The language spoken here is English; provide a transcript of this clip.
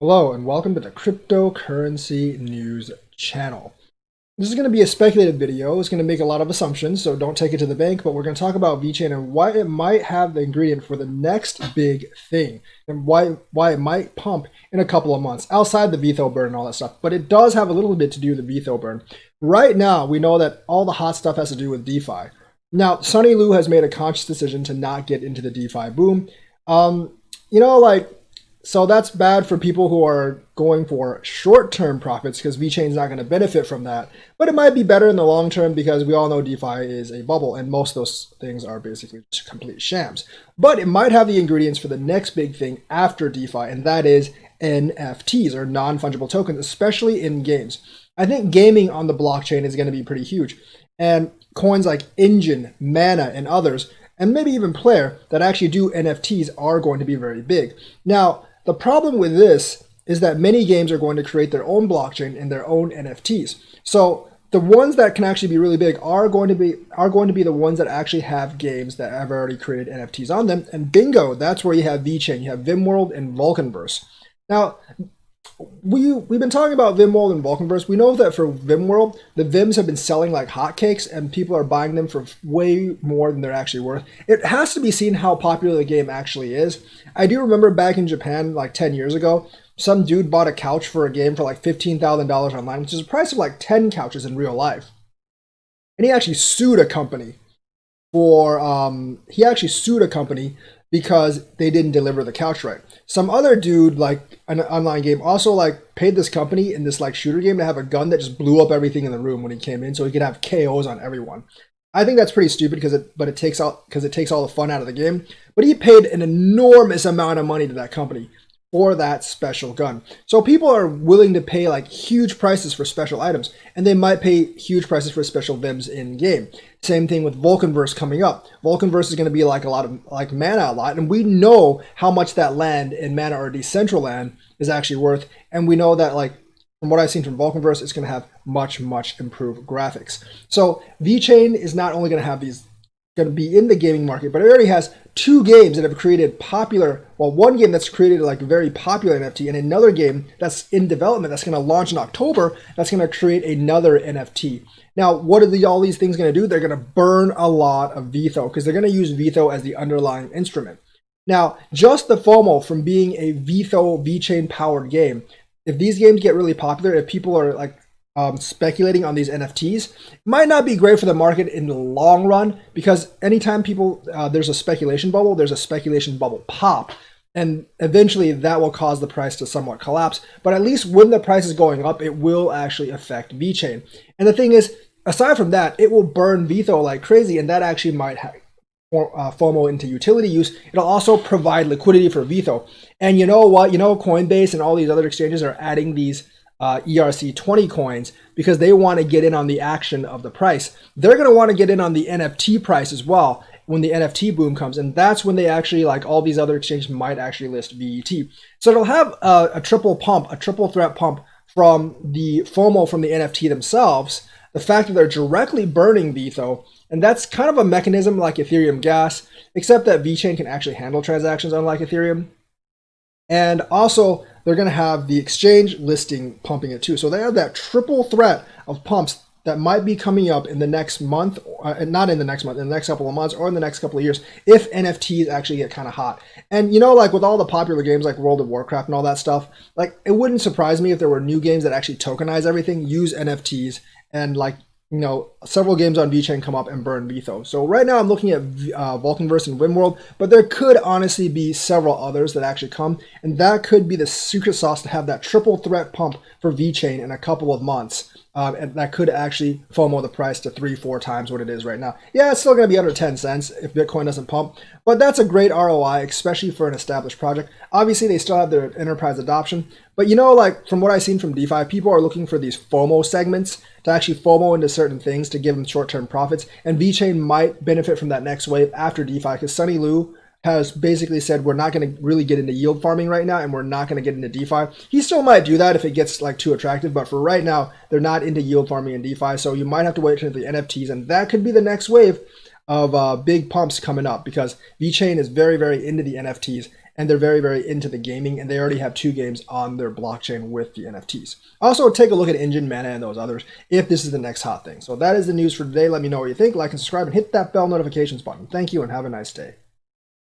Hello and welcome to the Cryptocurrency News channel. This is going to be a speculative video. It's going to make a lot of assumptions, so don't take it to the bank, but we're going to talk about Vechain and why it might have the ingredient for the next big thing and why it might pump in a couple of months outside the VTHO burn and all that stuff. But it does have a little bit to do with the VTHO burn. Right now, we know that all the hot stuff has to do with DeFi. Now, Sunny Lou has made a conscious decision to not get into the DeFi boom. So that's bad for people who are going for short-term profits because VeChain's not going to benefit from that. But it might be better in the long term because we all know DeFi is a bubble and most of those things are basically just complete shams. But it might have the ingredients for the next big thing after DeFi, and that is NFTs or non-fungible tokens, especially in games. I think gaming on the blockchain is going to be pretty huge. And coins like Engine, Mana, and others, and maybe even Player that actually do NFTs are going to be very big. Now, the problem with this is that many games are going to create their own blockchain and their own NFTs. So the ones that can actually be really big are going to be the ones that actually have games that have already created NFTs on them. And bingo, that's where you have VeChain, you have VimWorld and Vulcanverse. Now, we've been talking about VimWorld and Vulcanverse. We know that for VimWorld, the Vims have been selling like hotcakes and people are buying them for way more than they're actually worth. It has to be seen how popular the game actually is. I do remember back in Japan, like 10 years ago, some dude bought a couch for a game for like $15,000 online, which is the price of like 10 couches in real life. And he actually sued a company because they didn't deliver the couch right. Some other dude, like an online game, also like paid this company in this like shooter game to have a gun that just blew up everything in the room when he came in, so he could have KOs on everyone. I think that's pretty stupid because it takes all the fun out of the game. But he paid an enormous amount of money to that company for that special gun. So people are willing to pay like huge prices for special items, and they might pay huge prices for special Vims in game. Same thing with Vulcanverse coming up. Vulcanverse is going to be like a lot of like Mana a lot, and we know how much that land in Mana or Decentraland is actually worth, and we know that like from what I've seen from Vulcanverse, it's going to have much improved graphics. So VeChain is not only going to be in the gaming market, but it already has two games that have created one game that's created like a very popular NFT and another game that's in development that's going to launch in October that's going to create another NFT. Now, what are all these things going to do? They're going to burn a lot of VTHO because they're going to use VTHO as the underlying instrument. Now, just the FOMO from being a VeChain powered game, if these games get really popular, if people are like speculating on these NFTs, it might not be great for the market in the long run because anytime there's a speculation bubble, there's a speculation bubble pop, and eventually that will cause the price to somewhat collapse. But at least when the price is going up, it will actually affect VeChain. And the thing is, aside from that, it will burn VTHO like crazy, and that actually might have FOMO into utility use. It'll also provide liquidity for VTHO. And you know what? Coinbase and all these other exchanges are adding these ERC20 coins because they want to get in on the action of the price. They're going to want to get in on the NFT price as well when the NFT boom comes, and that's when they actually, like all these other exchanges, might actually list VET. So it'll have a triple threat pump from the FOMO from the NFT themselves, the fact that they're directly burning VTHO, and that's kind of a mechanism like Ethereum gas, except that VeChain can actually handle transactions unlike Ethereum. And also, they're going to have the exchange listing pumping it too. So they have that triple threat of pumps that might be coming up in the next month, not in the next month, in the next couple of months or in the next couple of years, if NFTs actually get kind of hot. And like with all the popular games like World of Warcraft and all that stuff, like it wouldn't surprise me if there were new games that actually tokenize everything, use NFTs, and like several games on VeChain come up and burn VTHO. So right now I'm looking at Vulcanverse and VimWorld, but there could honestly be several others that actually come, and that could be the secret sauce to have that triple threat pump for VeChain in a couple of months. And that could actually FOMO the price to 3-4 times what it is right now. Yeah, it's still going to be under 10 cents if Bitcoin doesn't pump, but that's a great ROI, especially for an established project. Obviously, they still have their enterprise adoption, but like from what I've seen from DeFi, people are looking for these FOMO segments to actually FOMO into certain things to give them short-term profits, and VeChain might benefit from that next wave after DeFi because Sunny Lou has basically said we're not going to really get into yield farming right now, and we're not going to get into DeFi. He still might do that if it gets like too attractive, but for right now, they're not into yield farming and DeFi, so you might have to wait until the NFTs, and that could be the next wave of big pumps coming up because VeChain is very into the NFTs, and they're very, very into the gaming, and they already have 2 games on their blockchain with the NFTs. Also, take a look at Engine, Mana, and those others if this is the next hot thing. So that is the news for today. Let me know what you think. Like and subscribe, and hit that bell notifications button. Thank you, and have a nice day.